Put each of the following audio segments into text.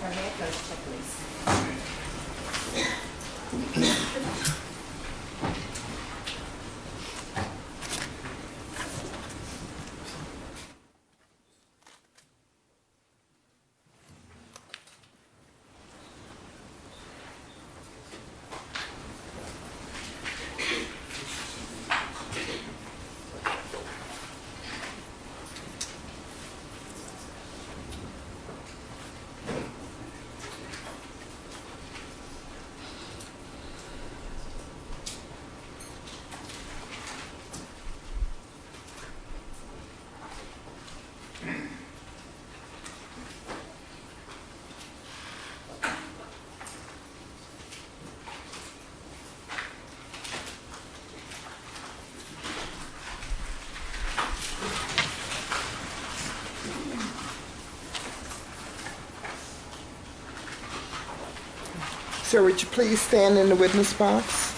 Conrad Murray Trial. Sir, would you please stand in the witness box?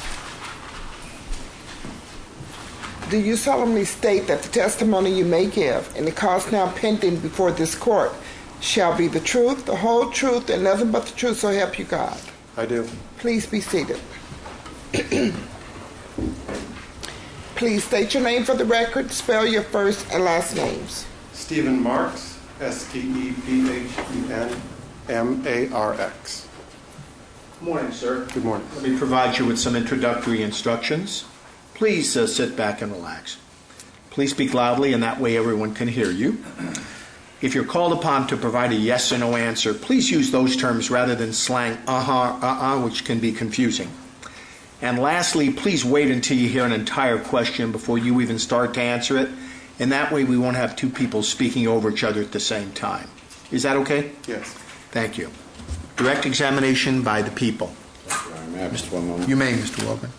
Do you solemnly state that the testimony you may give in the cause now pending before this court shall be the truth, the whole truth, and nothing but the truth, so help you God? I do. Please be seated. Please state your name for the record. Spell your first and last names. Stephen Marks, Stephenmarx. Good morning, sir. Good morning. Let me provide you with some introductory instructions. Please sit back and relax. Please speak loudly, and that way everyone can hear you. If you're called upon to provide a yes or no answer, please use those terms rather than slang which can be confusing. And lastly, please wait until you hear an entire question before you even start to answer it, and that way we won't have two people speaking over each other at the same time. Is that okay? Yes. Thank you. Direct examination by the people. May I have just one moment? You may, Mr. Logan.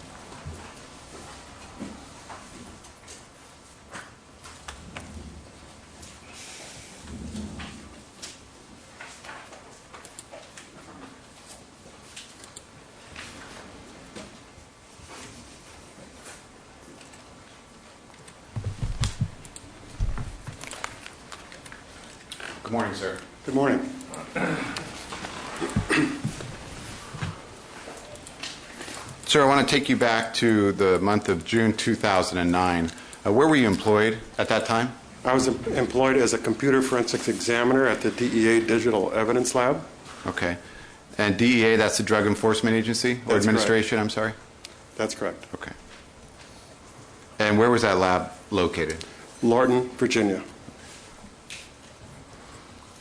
Good morning, sir. Good morning. Sir, I want to take you back to the month of June 2009. Where were you employed at that time? I was employed as a computer forensics examiner at the DEA Digital Evidence Lab. Okay. And DEA, that's the Drug Enforcement Agency? Or That's Administration, I'm sorry? That's correct. Okay. And where was that lab located? Lorton, Virginia.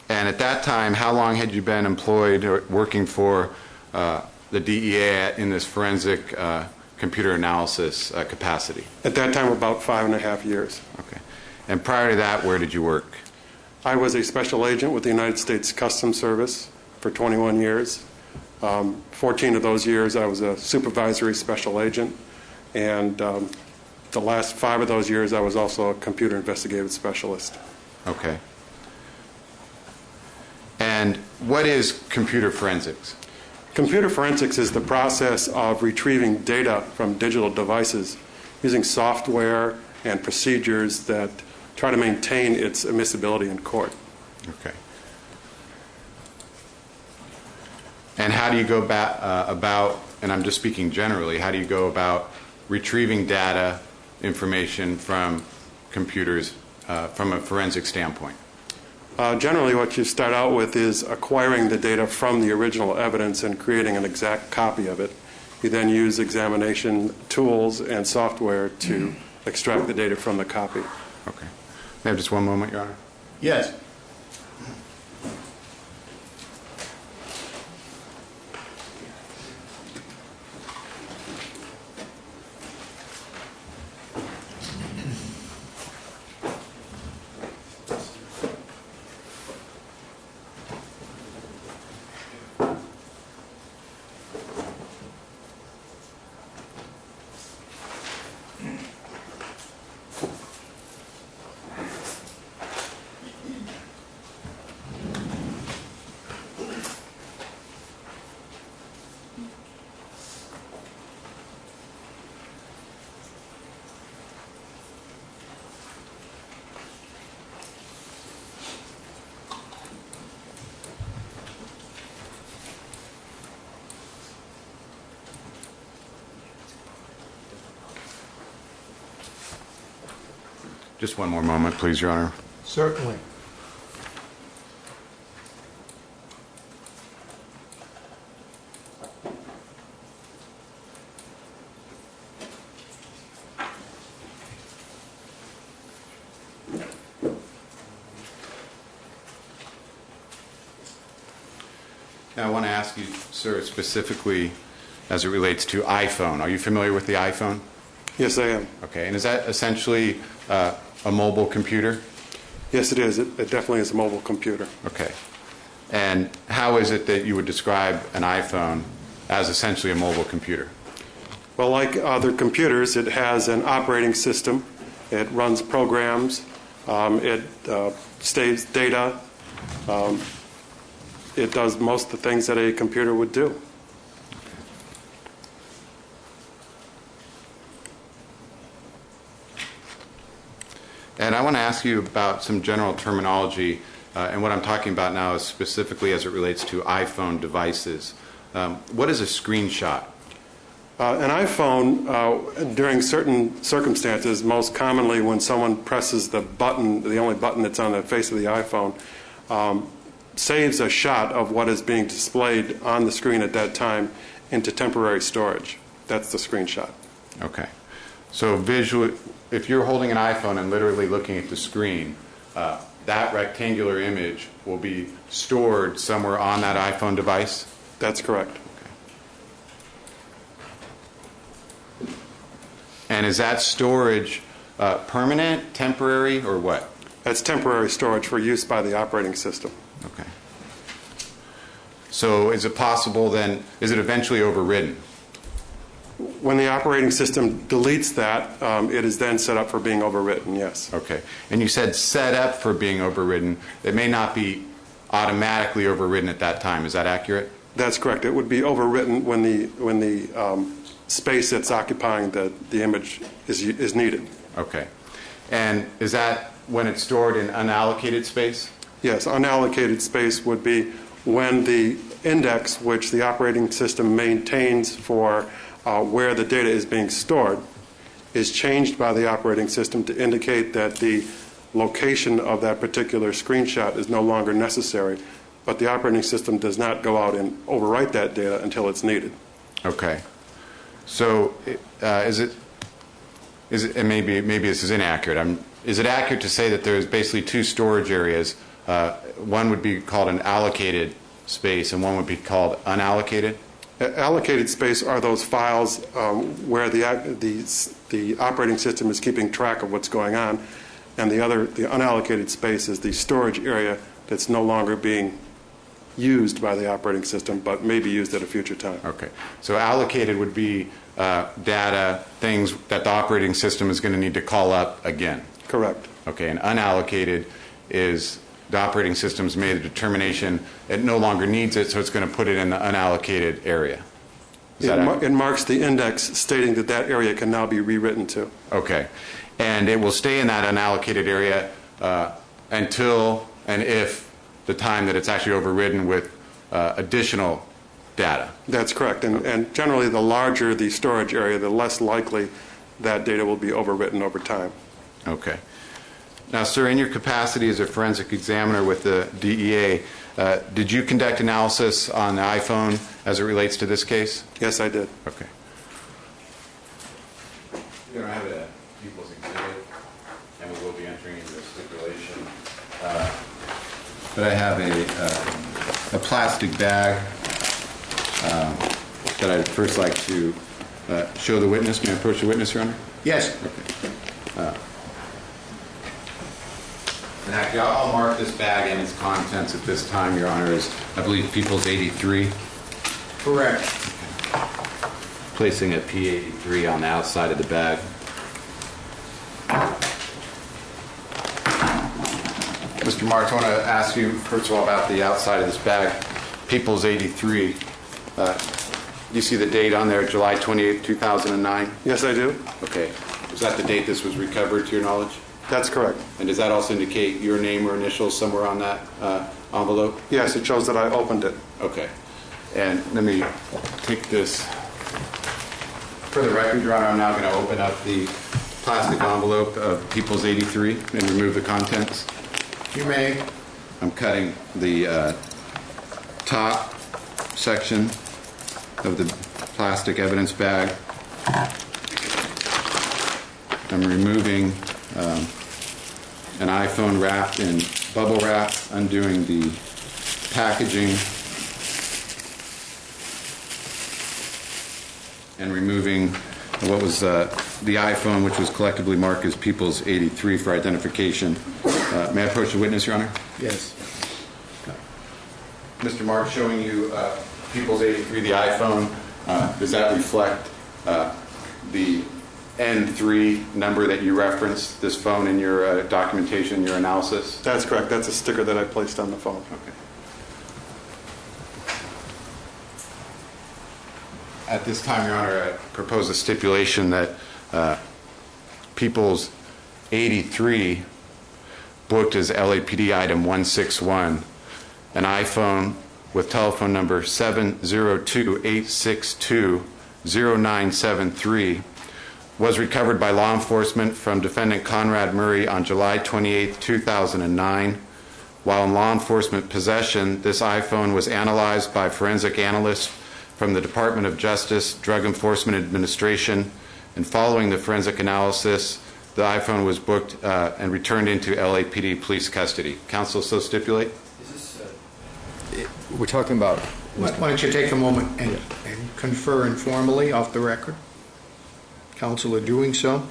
And at that time, how long had you been employed or working for the DEA in this forensic computer analysis capacity? At that time, about 5.5 years. Okay. And prior to that, where did you work? I was a special agent with the United States Customs Service for 21 years. 14 of those years, I was a supervisory special agent. And the last 5 of those years, I was also a computer investigative specialist. Okay. And what is computer forensics? Computer forensics is the process of retrieving data from digital devices using software and procedures that try to maintain its admissibility in court. Okay. And how do you go about, and I'm just speaking generally, how do you go about retrieving data, information from computers from a forensic standpoint? Generally, what you start out with is acquiring the data from the original evidence and creating an exact copy of it. You then use examination tools and software to extract the data from the copy. Okay. May I have just one moment, Your Honor? Yes. Just one more moment, please, Your Honor. Certainly. Now, I want to ask you, sir, specifically as it relates to iPhone. Are you familiar with the iPhone? Yes, I am. Okay, and is that essentially a mobile computer? Yes, it is. It definitely is a mobile computer. Okay. And how is it that you would describe an iPhone as essentially a mobile computer? Well, like other computers, it has an operating system. It runs programs. It saves data. It does most of the things that a computer would do. And I want to ask you about some general terminology, and what I'm talking about now is specifically as it relates to iPhone devices. What is a screenshot? An iPhone, during certain circumstances, most commonly when someone presses the button, the only button that's on the face of the iPhone, saves a shot of what is being displayed on the screen at that time into temporary storage. That's the screenshot. Okay. So visually, if you're holding an iPhone and literally looking at the screen, that rectangular image will be stored somewhere on that iPhone device? That's correct. Okay. And is that storage permanent, temporary, or what? That's temporary storage for use by the operating system. Okay. So is it possible then, is it eventually overridden? When the operating system deletes that, it is then set up for being overwritten, yes. Okay. And you said set up for being overridden. It may not be automatically overridden at that time. Is that accurate? That's correct. It would be overwritten when the space that's occupying the image is needed. Okay. And is that when it's stored in unallocated space? Yes, unallocated space would be when the index which the operating system maintains for where the data is being stored is changed by the operating system to indicate that the location of that particular screenshot is no longer necessary, but the operating system does not go out and overwrite that data until it's needed. Okay. So is it, and maybe this is inaccurate, is it accurate to say that there's basically two storage areas? One would be called an allocated space and one would be called unallocated? Allocated space are those files where the operating system is keeping track of what's going on, and the unallocated space is the storage area that's no longer being used by the operating system, but may be used at a future time. Okay. So allocated would be data, things that the operating system is going to need to call up again. Correct. Okay. And unallocated is the operating system's made a determination it no longer needs it, so it's going to put it in the unallocated area. It marks the index stating that that area can now be rewritten to. Okay. And it will stay in that unallocated area until and if the time that it's actually overridden with additional data. That's correct. And generally, the larger the storage area, the less likely that data will be overwritten over time. Okay. Now, sir, in your capacity as a forensic examiner with the DEA, did you conduct analysis on the iPhone as it relates to this case? Yes, I did. Okay. You don't have a people's exhibit, and we will be entering into a stipulation. But I have a plastic bag that I'd first like to show the witness. May I approach the witness, Your Honor? Yes. Okay. And actually, I'll mark this bag and its contents at this time, Your Honor, as I believe People's 83. Correct. Placing a P83 on the outside of the bag. Mr. Marks, I want to ask you, first of all, about the outside of this bag. People's 83. You see the date on there, July 28, 2009? Yes, I do. Okay. Was that the date this was recovered, to your knowledge? That's correct. And does that also indicate your name or initials somewhere on that envelope? Yes, it shows that I opened it. Okay. And let me take this. For the record, Your Honor, I'm now going to open up the plastic envelope of People's 83 and remove the contents? You may. I'm cutting the top section of the plastic evidence bag. I'm removing an iPhone wrapped in bubble wrap, undoing the packaging, and removing what was the iPhone, which was collectively marked as People's 83 for identification. May I approach the witness, Your Honor? Yes. Mr. Mark, showing you People's 83, the iPhone. Does that reflect the N3 number that you referenced, this phone, in your documentation, your analysis? That's correct. That's a sticker that I placed on the phone. Okay. At this time, Your Honor, I propose a stipulation that People's 83 booked as LAPD item 161, an iPhone with telephone number 702-862-0973, was recovered by law enforcement from defendant Conrad Murray on July 28, 2009. While in law enforcement possession, this iPhone was analyzed by forensic analysts from the Department of Justice, Drug Enforcement Administration, and following the forensic analysis, the iPhone was booked and returned into LAPD police custody. Counsel so stipulate? We're talking about... Why don't you take a moment and confer informally off the record? Counsel are doing so.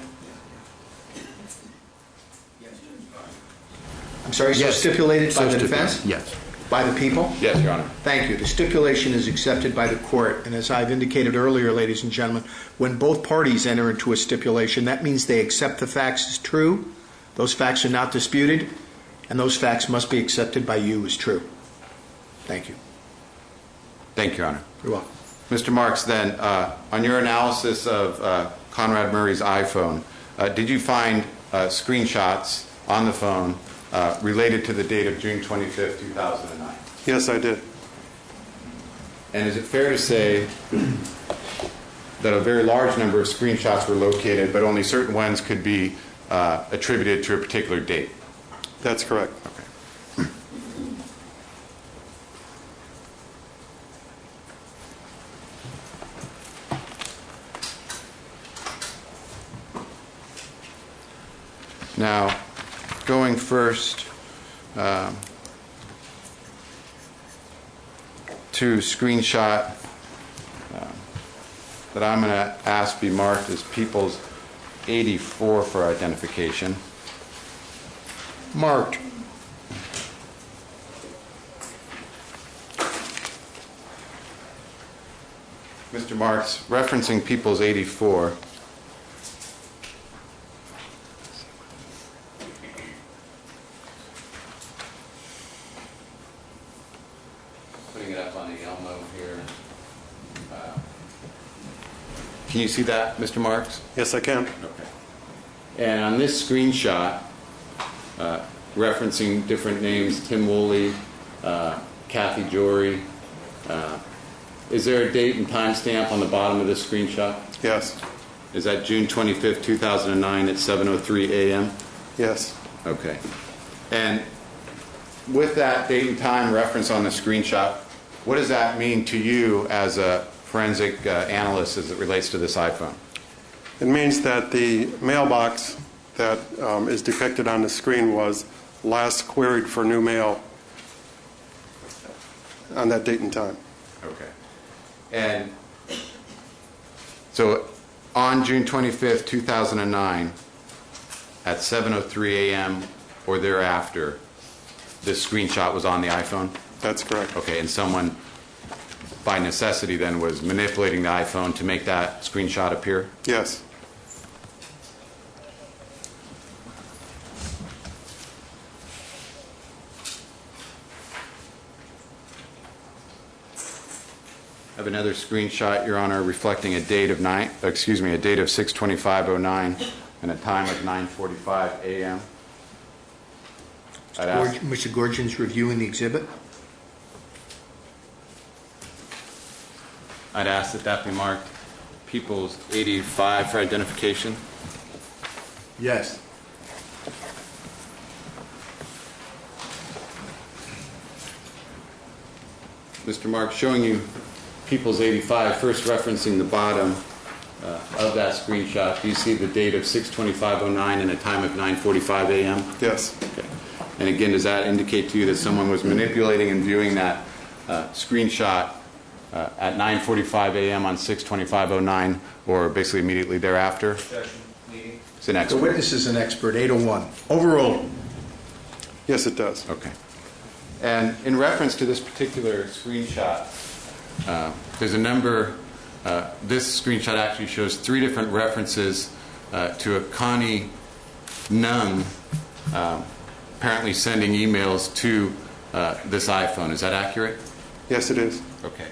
I'm sorry, so stipulated by the defense? Yes. By the people? Yes, Your Honor. Thank you. The stipulation is accepted by the court, and as I've indicated earlier, ladies and gentlemen, when both parties enter into a stipulation, that means they accept the facts as true, those facts are not disputed, and those facts must be accepted by you as true. Thank you. Thank you, Your Honor. You're welcome. Mr. Marks, then, on your analysis of Conrad Murray's iPhone, did you find screenshots on the phone related to the date of June 25th, 2009? Yes, I did. And is it fair to say that a very large number of screenshots were located, but only certain ones could be attributed to a particular date? That's correct. Okay. Now, going first to screenshot that I'm going to ask be marked as People's 84 for identification. Marked. Mr. Marks, referencing People's 84, putting it up on the Elmo here. Can you see that, Mr. Marks? Yes, I can. Okay. And on this screenshot, referencing different names, Tim Woolley, Kathy Jory, is there a date and time stamp on the bottom of this screenshot? Yes. Is that June 25th, 2009 at 7:03 a.m.? Yes. Okay. And with that date and time reference on the screenshot, what does that mean to you as a forensic analyst as it relates to this iPhone? It means that the mailbox that is depicted on the screen was last queried for new mail on that date and time. Okay. And so on June 25th, 2009, at 7:03 a.m. or thereafter, this screenshot was on the iPhone? That's correct. Okay, and someone, by necessity then, was manipulating the iPhone to make that screenshot appear? Yes. I have another screenshot, Your Honor, reflecting a date of 6/25/09 and a time of 9:45 a.m. I'd ask, Mr. Gorgin's reviewing the exhibit. that be marked People's 85 for identification. Yes. Mr. Mark, showing you People's 85, first referencing the bottom of that screenshot. Do you see the date of 6/25/09 and a time of 9:45 a.m.? Yes. Okay. And again, does that indicate to you that someone was manipulating and viewing that screenshot at 9:45 a.m. on 6/25/09, or basically immediately thereafter? It's an The expert. witness is an expert, 801. Overruled. Yes, it does. Okay. And in reference to this particular screenshot, there's a number. This screenshot actually shows 3 different references to a Connie Nung apparently sending emails to this iPhone. Is that accurate? Yes, it is. Okay.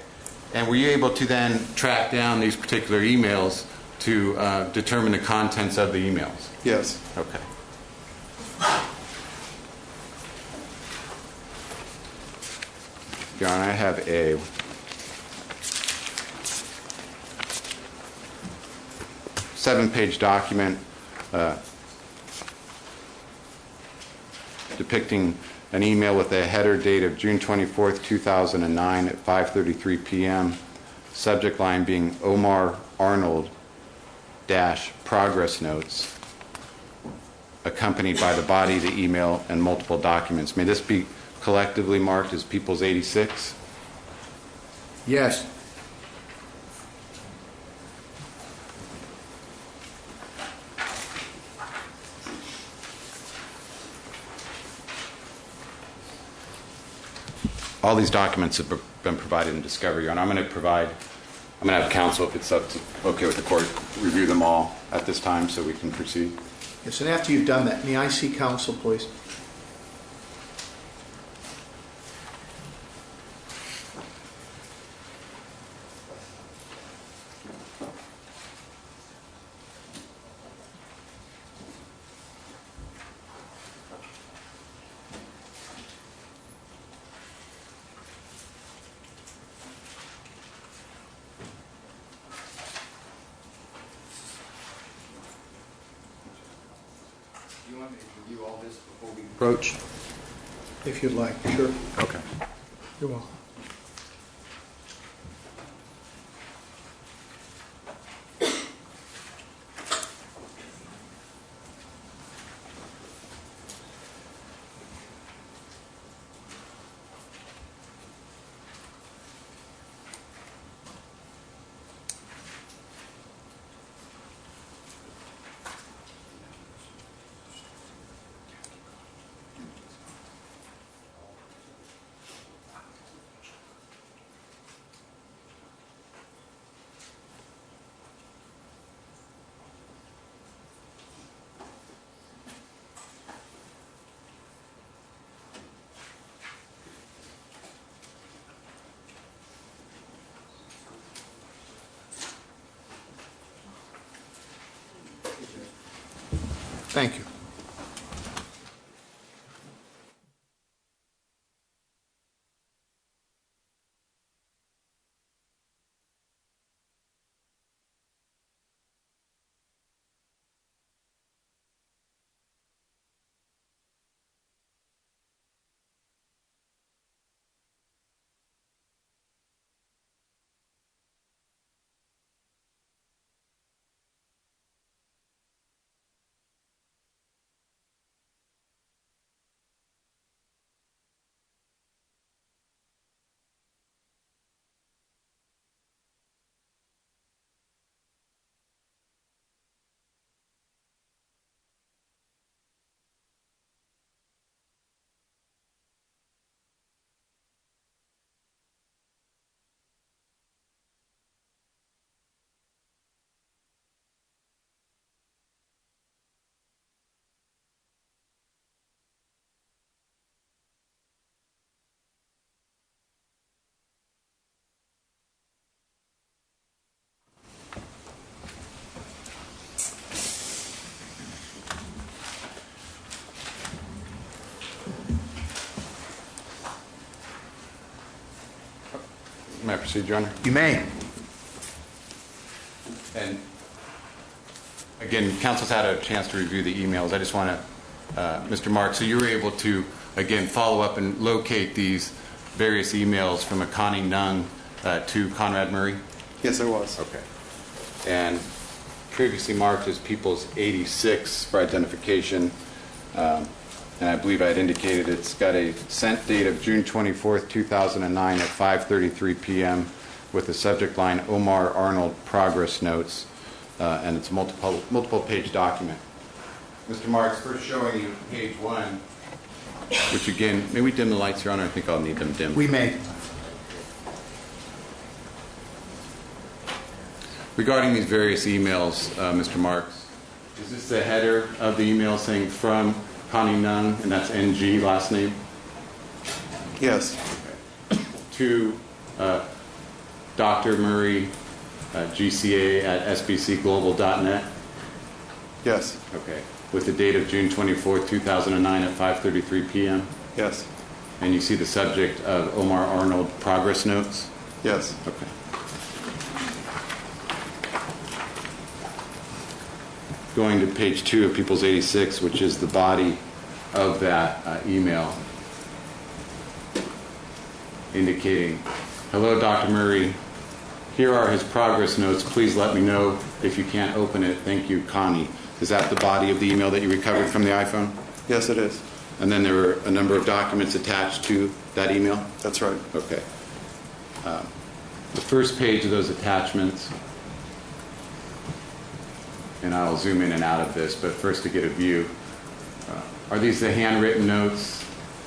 And were you able to then track down these particular emails to determine the contents of the emails? Yes. Okay. John, I have a seven-page document depicting an email with a header date of June 24th, 2009 at 5:33 p.m. Subject line being Omar Arnold dash progress notes, accompanied by the body of the email and multiple documents. May this be collectively marked as People's 86? Yes. All these documents have been provided in discovery, and I'm going to have counsel, if it's okay with the court, review them all at this time so we can proceed. Yes, and after you've done that, may I see counsel, please? Do you want me to review all this before we approach? If you'd like, sure. Okay. You're welcome. Thank you. May I proceed, Your Honor? You may. And again, council's had a chance to review the emails. I just want to, Mr. Mark, so you were able to, again, follow up and locate these various emails from a Connie Nung to Conrad Murray? Yes, I was. Okay. And previously marked as People's 86 for identification. And I believe I had indicated it's got a sent date of June 24th, 2009 at 5:33 p.m. with the subject line Omar Arnold Progress Notes, and it's a multiple page document. Mr. Marks, first showing you page 1, which again, may we dim the lights, Your Honor? I think I'll need them dimmed. We may. Regarding these various emails, Mr. Marks, is this the header of the email saying from Connie Nung, and that's NG, last name? Yes. Okay. To Dr. Murray, GCA at sbcglobal.net? Yes. Okay. With the date of June 24th, 2009 at 5:33 p.m.? Yes. And you see the subject of Omar Arnold Progress Notes? Yes. Okay. Going to page 2 of People's 86, which is the body of that email, indicating, hello, Dr. Murray. Here are his progress notes. Please let me know if you can't open it. Thank you, Connie. Is that the body of the email that you recovered from the iPhone? Yes, it is. And then there were a number of documents attached to that email? That's right. Okay. The first page of those attachments, and I'll zoom in and out of this, but first to get a view, are these the handwritten notes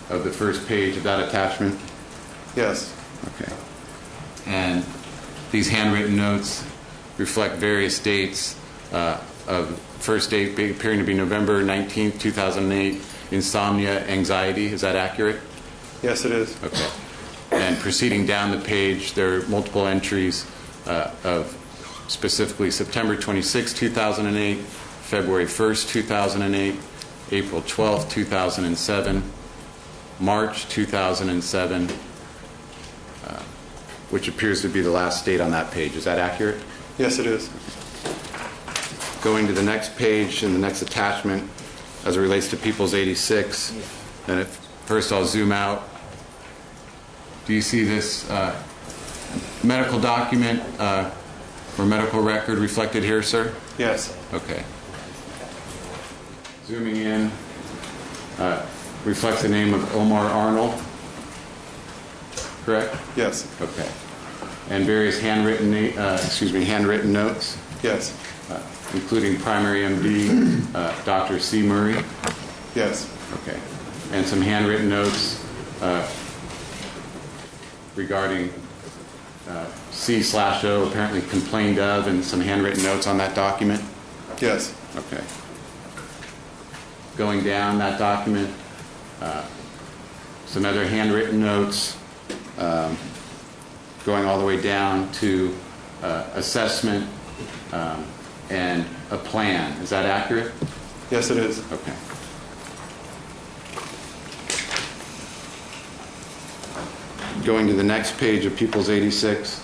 of the first page of that attachment? Yes. Okay. And these handwritten notes reflect various dates of first date appearing to be November 19th, 2008, insomnia, anxiety. Is that accurate? Yes, it is. Okay. And proceeding down the page, there are multiple entries of specifically September 26, 2008, February 1st, 2008, April 12th, 2007, March 2007, which appears to be the last date on that page. Is that accurate? Yes, it is. Going to the next page and the next attachment as it relates to People's 86, and first I'll zoom out. Do you see this medical document or medical record reflected here, sir? Yes. Okay. Zooming in, reflects the name of Omar Arnold, correct? Yes. Okay. And various handwritten notes, Yes. including primary MD, Dr. C. Murray. Yes. Okay. And some handwritten notes regarding C/O apparently complained of, and some handwritten notes on that document? Yes. Okay. Going down that document, some other handwritten notes, going all the way down to assessment and a plan. Is that accurate? Yes, it is. Okay. Going to the next page of People's 86,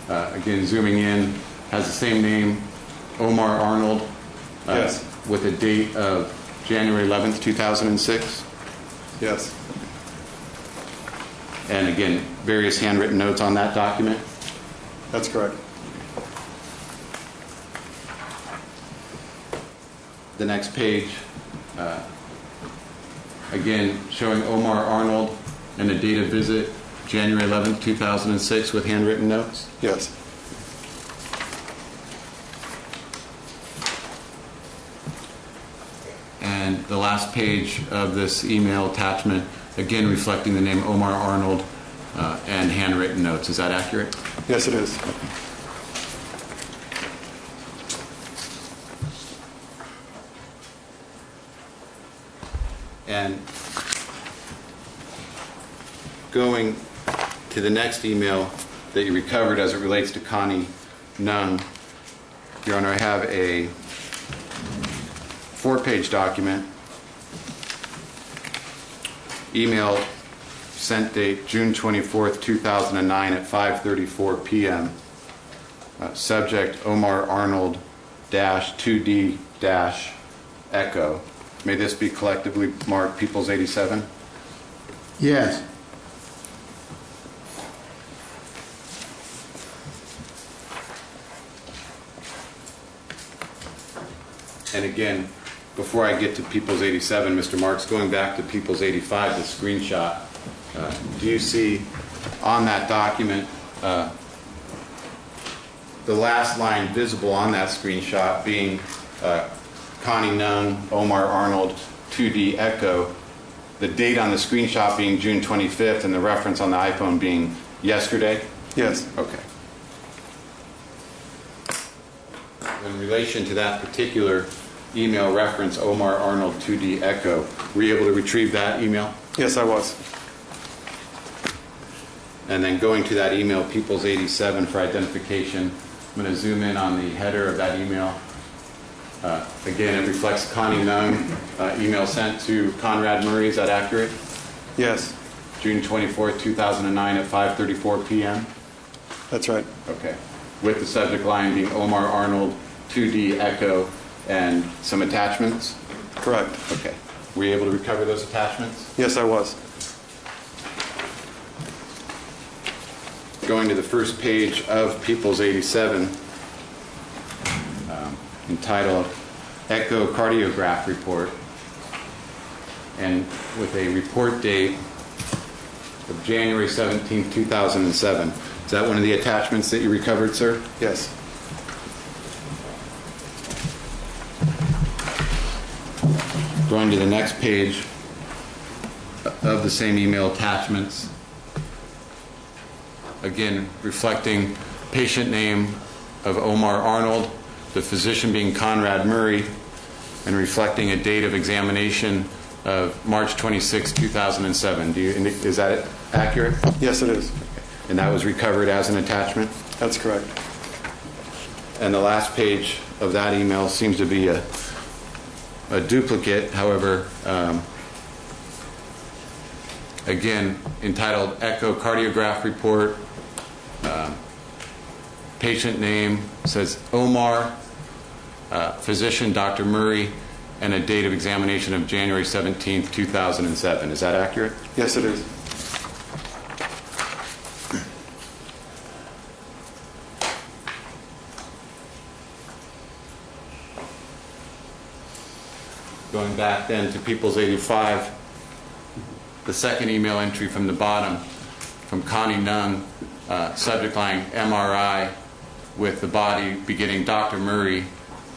again zooming in, has the same name, Omar Arnold, Yes. with a date of January 11th, 2006. Yes. And again, various handwritten notes on that document. That's correct. The next page, again showing Omar Arnold and the date of visit, January 11th, 2006, with handwritten notes. Yes. And the last page of this email attachment, again reflecting the name Omar Arnold and handwritten notes. Is that accurate? Yes, it is. And going to the next email that you recovered as it relates to Connie Nung, Your Honor, I have a 4-page document, email sent date June 24th, 2009 at 5:34 p.m. Subject Omar Arnold Echo. May this be collectively marked Peoples 87? Yes. And again, before I get to Peoples 87, Mr. Marks, going back to Peoples 85, the screenshot, do you see on that document the last line visible on that screenshot being Connie Nunn, Omar Arnold, 2D Echo, the date on the screenshot being June 25th, and the reference on the iPhone being yesterday? Yes. Okay. In relation to that particular email reference, Omar Arnold 2D Echo, were you able to retrieve that email? Yes, I was. And then going to that email, Peoples 87 for identification, I'm going to zoom in on the header of that email. Again, it reflects Connie Nunn, email sent to Conrad Murray. Is that accurate? Yes, June 24th, 2009 at 5:34 p.m.? that's right. Okay. With the subject line being Omar Arnold 2D Echo and some attachments? Correct. Okay. Were you able to recover those attachments? Yes, I was. Going to the first page of Peoples 87, entitled Echocardiograph Report, and with a report date of January 17, 2007. Is that one of the attachments that you recovered, sir? Yes. Going to the next page of the same email attachments, again reflecting patient name of Omar Arnold, the physician being Conrad Murray, and reflecting a date of examination of March 26, 2007. Is that accurate? Yes, it is. And that was recovered as an attachment? That's correct. And the last page of that email seems to be a duplicate, however, again, entitled Echocardiograph Report. Patient name says Omar, physician Dr. Murray, and a date of examination of January 17, 2007. Is that accurate? Yes, it is. Going back then to Peoples 85, the second email entry from the bottom from Connie Nunn, subject line MRI, with the body beginning Dr. Murray,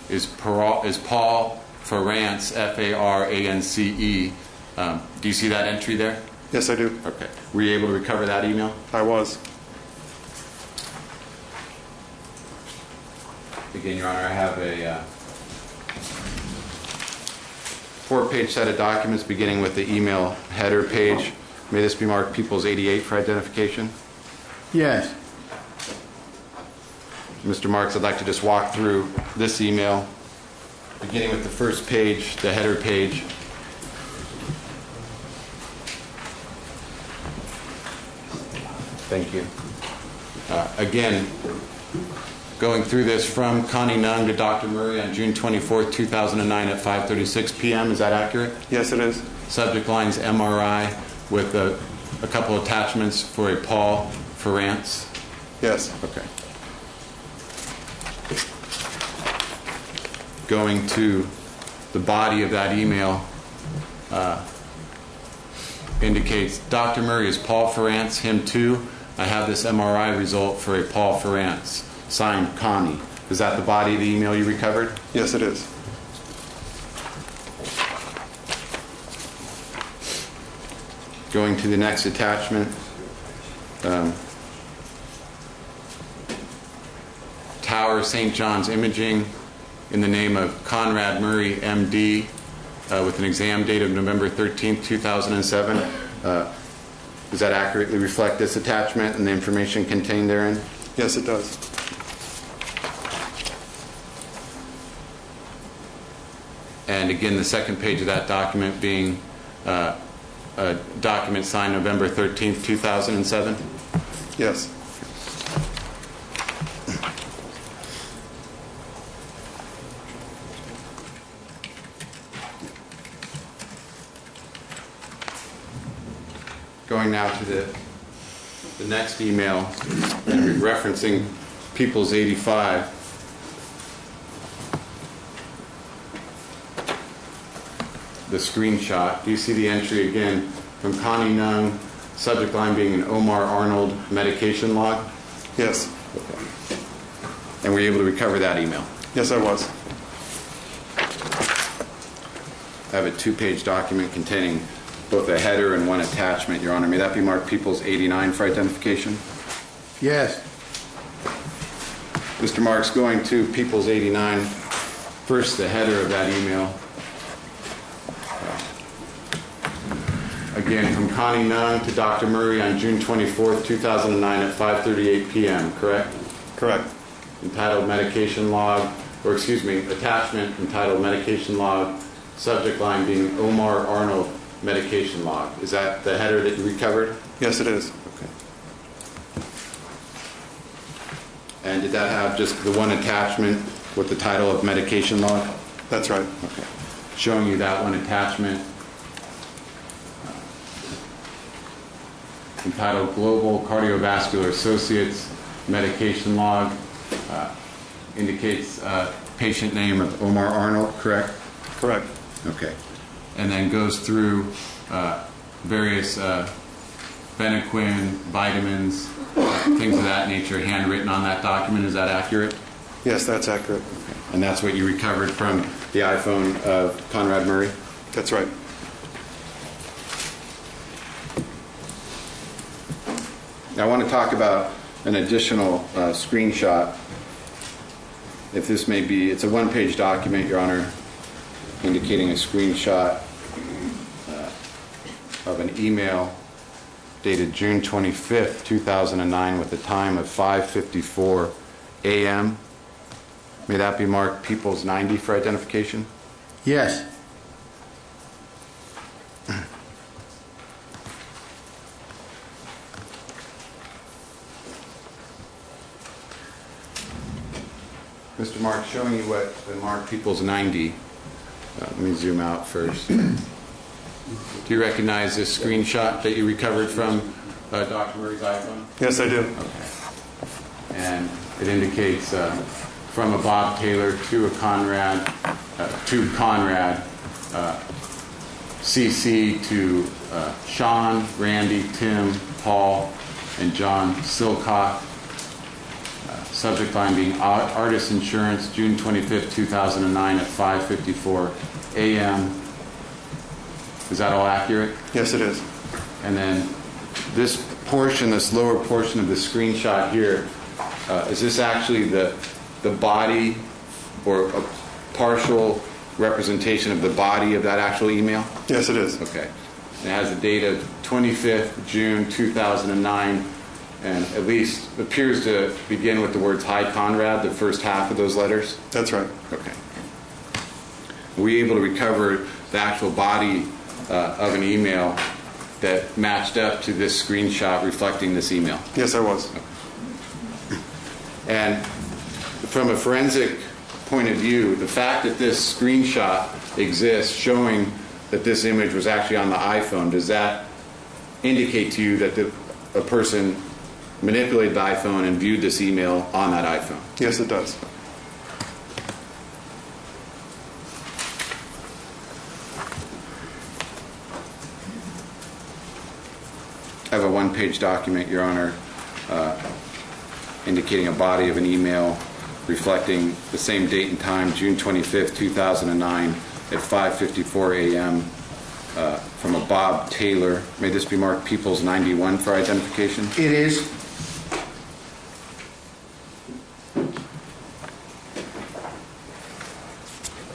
is Paul Farance, F-A-R-A-N-C-E. Do you see that entry there? Yes, I do. Okay. Were you able to recover that email? I was. Again, Your Honor, I have a 4-page set of documents beginning with the email header page. May this be marked Peoples 88 for identification? Yes. Mr. Marks, I'd like to just walk through this email, beginning with the first page, the header page. Thank you. Again, going through this from Connie Nunn to Dr. Murray on June 24th, 2009 at 5:36 p.m. Is that accurate? Yes, it is. Subject lines MRI with a couple attachments for a Paul Farance. Yes. Okay. Going to the body of that email indicates Dr. Murray is Paul Farance, him too. I have this MRI result for a Paul Farance. Signed, Connie. Is that the body of the email you recovered? Yes, it is. Going to the next attachment. Tower St. John's Imaging in the name of Conrad Murray, MD, with an exam date of November 13th, 2007. Does that accurately reflect this attachment and the information contained therein? Yes, it does. And again, the second page of that document being a document signed November 13th, 2007? Going now to the next email, and referencing People's 85. The screenshot. Do you see the entry again from Connie Nung, subject line being an Omar Arnold medication log? Yes. Okay. And were you able to recover that email? Yes, I was. I have a 2-page document containing both a header and one attachment, Your Honor. May that be marked People's 89 for identification? Yes. Mr. Marks, going to People's 89, first the header of that email. Again, from Connie Nung to Dr. Murray on June 24th, 2009 at 5:38 p.m., correct? Correct. Entitled medication log, or excuse me, attachment entitled medication log, subject line being Omar Arnold medication log. Is that the header that you recovered? Yes, it is. Okay. And did that have just the one attachment with the title of medication log? That's right. Okay. Showing you that one attachment entitled Global Cardiovascular Associates medication log, indicates patient name of Omar Arnold, correct? Correct. Okay. And then goes through various Benequin, vitamins, things of that nature, handwritten on that document. Is that accurate? Yes, that's accurate. Okay. And that's what you recovered from the iPhone of Conrad Murray? That's right. Now, I want to talk about an additional screenshot. If this may be, it's a one-page document, Your Honor, indicating a screenshot of an email dated June 25th, 2009 with the time of 5:54 a.m. May that be marked People's 90 for identification? Yes. Mr. Mark, showing you what the mark People's 90. Let me zoom out first. Do you recognize this screenshot that you recovered from Dr. Murray's iPhone? Yes, I do. Okay. And it indicates from a Bob Taylor to a Conrad, CC to Sean, Randy, Tim, Paul, and John Silcock. Subject line being Artist Insurance, June 25th, 2009 at 5:54 a.m. Is that all accurate? Yes, it is. And then this portion, this lower portion of the screenshot here, is this actually the body or a partial representation of the body of that actual email? Yes, it is. Okay. It has the date of 25th June 2009, and at least appears to begin with the words "Hi Conrad," the first half of those letters? That's right. Okay. Were you able to recover the actual body of an email that matched up to this screenshot reflecting this email? Yes, I was. And from a forensic point of view, the fact that this screenshot exists showing that this image was actually on the iPhone, does that indicate to you that a person manipulated the iPhone and viewed this email on that iPhone? Yes, it does. I have a one-page document, Your Honor, indicating a body of an email reflecting the same date and time, June 25th, 2009 at 5:54 a.m. From a Bob Taylor. May this be marked People's 91 for identification? It is.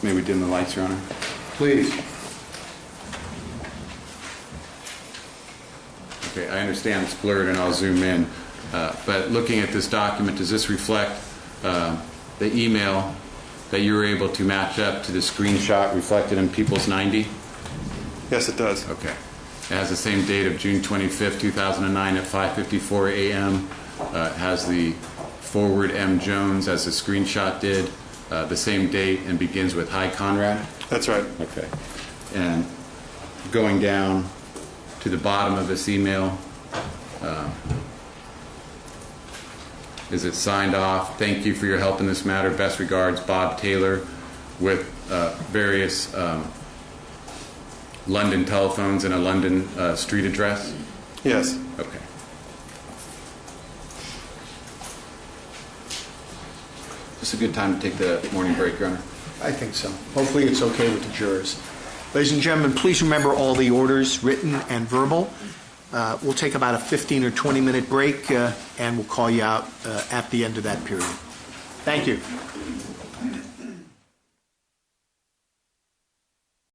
May we dim the lights, Your Honor? Please. Okay, I understand it's blurred and I'll zoom in. But looking at this document, does this reflect the email that you were able to match up to the screenshot reflected in People's 90? Yes, it does. Okay. It has the same date of June 25th, 2009 at 5:54 a.m. It has the forward M. Jones as the screenshot did, the same date, and begins with "Hi Conrad." That's right. Okay. And going down to the bottom of this email. Is it signed off? Thank you for your help in this matter. Best regards, Bob Taylor, with various London telephones and a London street address? Yes. Okay. Is this a good time to take the morning break, Your Honor? I think so. Hopefully it's okay with the jurors. Ladies and gentlemen, please remember all the orders, written and verbal. We'll take about a 15 or 20-minute break, and we'll call you out at the end of that period. Thank you.